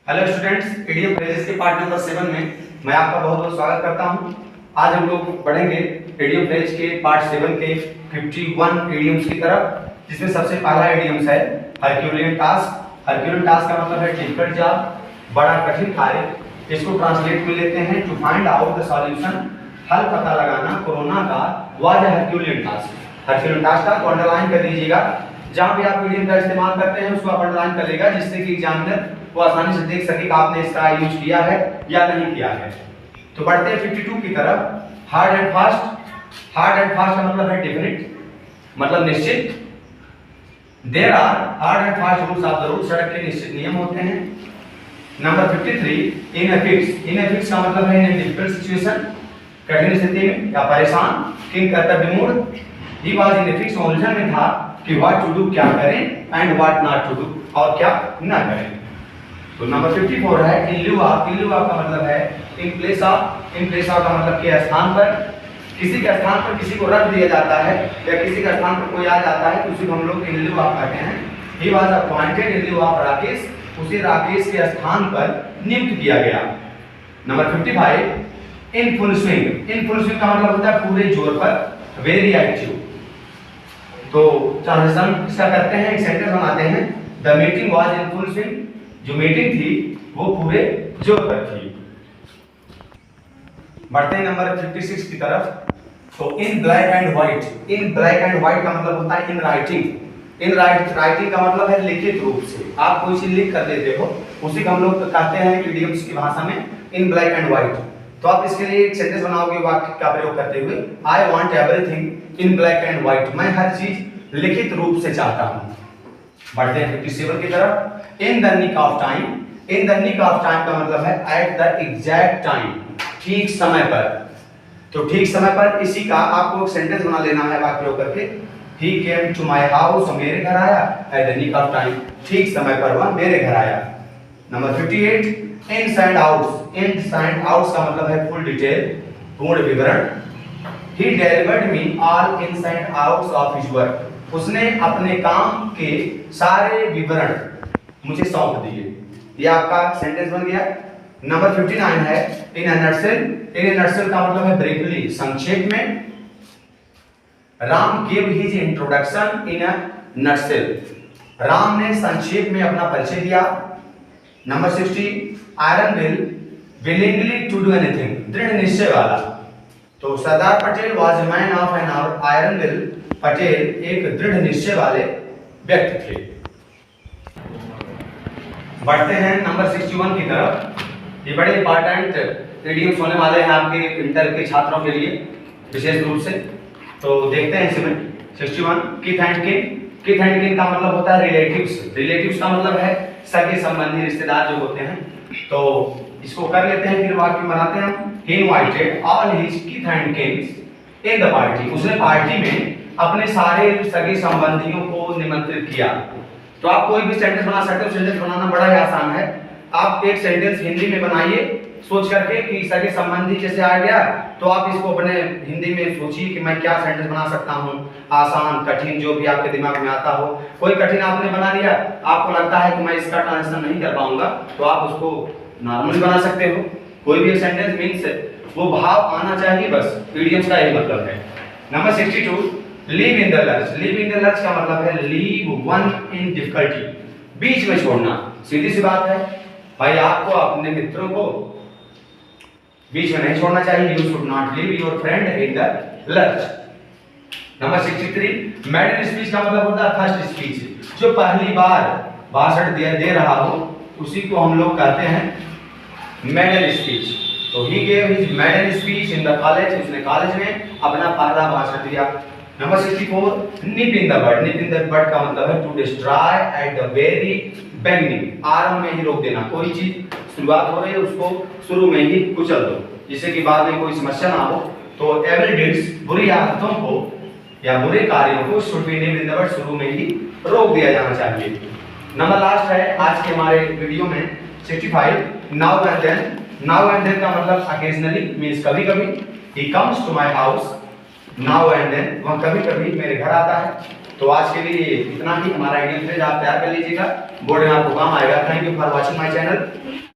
Hello students, idiom phrases के part number 7 में मैं आपका बहुत बहुत स्वागत करता हूं। आज हम लोग पढ़ेंगे इडियम फ्रेज के पार्ट 7 के 51 इडियम्स की तरफ, जिसमें सबसे पहला इडियम्स है हरक्यूलियन टास्क। हरक्यूलियन टास्क का मतलब है डिफिकल्ट जॉब, बड़ा कठिन कार्य। इसको ट्रांसलेट में लेते हैं to find out the solution, हल पता लगाना कोरोना का was herculean task. Herculean task का अंडरलाइन कर दीजिएगा, जहां भी आप इडियम का इस्तेमाल करते हैं उसको आप अंडरलाइन कर लेगा, जिससे कि एग्जामिनर वो आसानी से देख सके कि आपने इसका यूज किया है या नहीं किया है। तो बढ़ते हैं 52 की तरफ। Hard and fast. Hard and fast का मतलब है डेफिनिट, मतलब निश्चित। There are hard and fast rules of the road, सड़क के निश्चित नियम होते हैं। Number 53 in a fix. In a fix का मतलब है इन डिफिकल्ट सिचुएशन, कठिन स्थिति में या परेशान। किंग कर्तव्य mood, he was in a fix, उलझन में था कि व्हाट टू डू, क्या करें, and what not to do, और क्या ना करें। तो नंबर 54 है इन लिeu ऑफ। इन लिeu ऑफ का मतलब है in place of. In place of का मतलब के स्थान पर, किसी के स्थान पर किसी को रख दिया जाता है या किसी के स्थान पर कोई आ जाता है तो उसी को हम लोग इन लिeu ऑफ कहते हैं। He was appointed in लिeu of Rakesh, उसे राकेश के स्थान पर नियुक्त किया गया। Number 55 in full swing. In full swing का मतलब होता है पूरे जोर पर, वेरी एक्टिव। तो ट्रांजिशन इसका करते हैं, एक सेंटेंस बनाते हैं, the meeting was in full swing. जो मीटिंग थी वो पूरे जोर पर थी। बढ़ते हैं नंबर 56 की तरफ। तो in black and white. In black and white का मतलब होता है इन राइटिंग। इन राइटिंग का मतलब है लिखित रूप से, आप कोई चीज लिख कर देते हो, उसी को हम लोग कहते हैं इडियम्स की भाषा में इन ब्लैक एंड व्हाइट। तो आप इसके लिए एक सेंटेंस बनाओगे वाक्य का प्रयोग करते हुए, I want everything in black and white. मैं हर चीज लिखित रूप से चाहता हूं। बढ़ते हैं 57 की तरफ। In the nick of time. In the nick of time का मतलब है एट द एग्जैक्ट टाइम, ठीक समय पर। तो ठीक समय पर इसी का आपको एक सेंटेंस बना लेना है वाक्य प्रयोग करके। He came to my house, मेरे घर आया, at the nick of time, ठीक समय पर वह मेरे घर आया। Number 58 ins and outs. Ins and outs का मतलब है फुल डिटेल, पूर्ण विवरण। He delivered me all ins and outs of his work. उसने अपने काम के सारे विवरण मुझे सौंप दिए। ये आपका सेंटेंस बन गया। नंबर 59 है इन a nutshell. In a nutshell का मतलब है ब्रीफली, संक्षेप में। Ram give his introduction in a nutshell. Ram ने संक्षेप में अपना परिचय दिया। Number 60 iron will willingly to do anything, दृढ़ निश्चय वाला। तो Sardar Patel was a man of an iron will. Patel एक दृढ़ निश्चय वाले व्यक्ति थे। बढ़ते हैं नंबर 61 की तरफ। ये बड़े इंपॉर्टेंट इडियम्स होने वाले हैं आपके इंटर के छात्रों के लिए विशेष रूप से। तो देखते हैं इसमें 61 किथ एंड किन। किथ एंड किन का मतलब होता है रिलेटिव्स। रिलेटिव्स का मतलब है सगे संबंधी, रिश्तेदार जो होते हैं। तो इसको कर लेते हैं, फिर वाक्य बनाते हैं हम। He invited all his kith and kins in the party. उसने पार्टी में अपने सारे सगे संबंधियों को निमंत्रित किया। तो आप कोई भी सेंटेंस बना सकते हो। सेंटेंस बनाना बड़ा ही आसान है। आप एक सेंटेंस हिंदी में बनाइए सोच करके कि सगे संबंधी जैसे आ गया, तो आप इसको अपने हिंदी में सोचिए कि मैं क्या सेंटेंस बना सकता हूँ, आसान कठिन जो भी आपके दिमाग में आता हो। कोई कठिन आपने बना लिया, आपको लगता है कि मैं इसका ट्रांसलेशन नहीं कर पाऊंगा, तो आप उसको नॉर्मली बना सकते हो। कोई भी सेंटेंस मीन्स वो भाव आना चाहिए, बस इडियम्स का यही मतलब है। Number 62 leave in the lurch. Leave in the lurch का मतलब है लीव वन इन डिफिकल्टी, बीच में छोड़ना। सीधी सी बात है भाई, आपको अपने मित्रों को बीच में नहीं छोड़ना चाहिए। You should not leave your friend in the lurch. Number 63 मैडन speech का मतलब होता है फर्स्ट स्पीच, जो पहली बार भाषण दे रहा हो उसी को हम लोग कहते हैं मैडन स्पीच। तो he gave his maiden speech in the college. उसने कॉलेज में अपना पहला भाषण दिया। Number 64 nip in the bud. Nip in the bud का मतलब है to destroy at the very beginning, आरंभ में ही रोक देना। कोई चीज शुरुआत हो रही है उसको शुरू में ही कुचल दो, जिससे कि बाद में कोई समस्या ना हो। तो एवरी डिड्स, बुरी आदतों को या बुरे कार्यों को should be nip in the bud, शुरू में ही रोक दिया जाना चाहिए। नंबर लास्ट है आज के हमारे वीडियो में 65 now and then. Now and then का मतलब अकेजनली मींस कभी कभी। He comes to my house now and then, वह कभी कभी मेरे घर आता है। तो आज के लिए इतना ही। हमारा आइडियल फ्रेज आप तैयार कर लीजिएगा, बोर्ड में आपको काम आएगा। Thank you for watching my channel.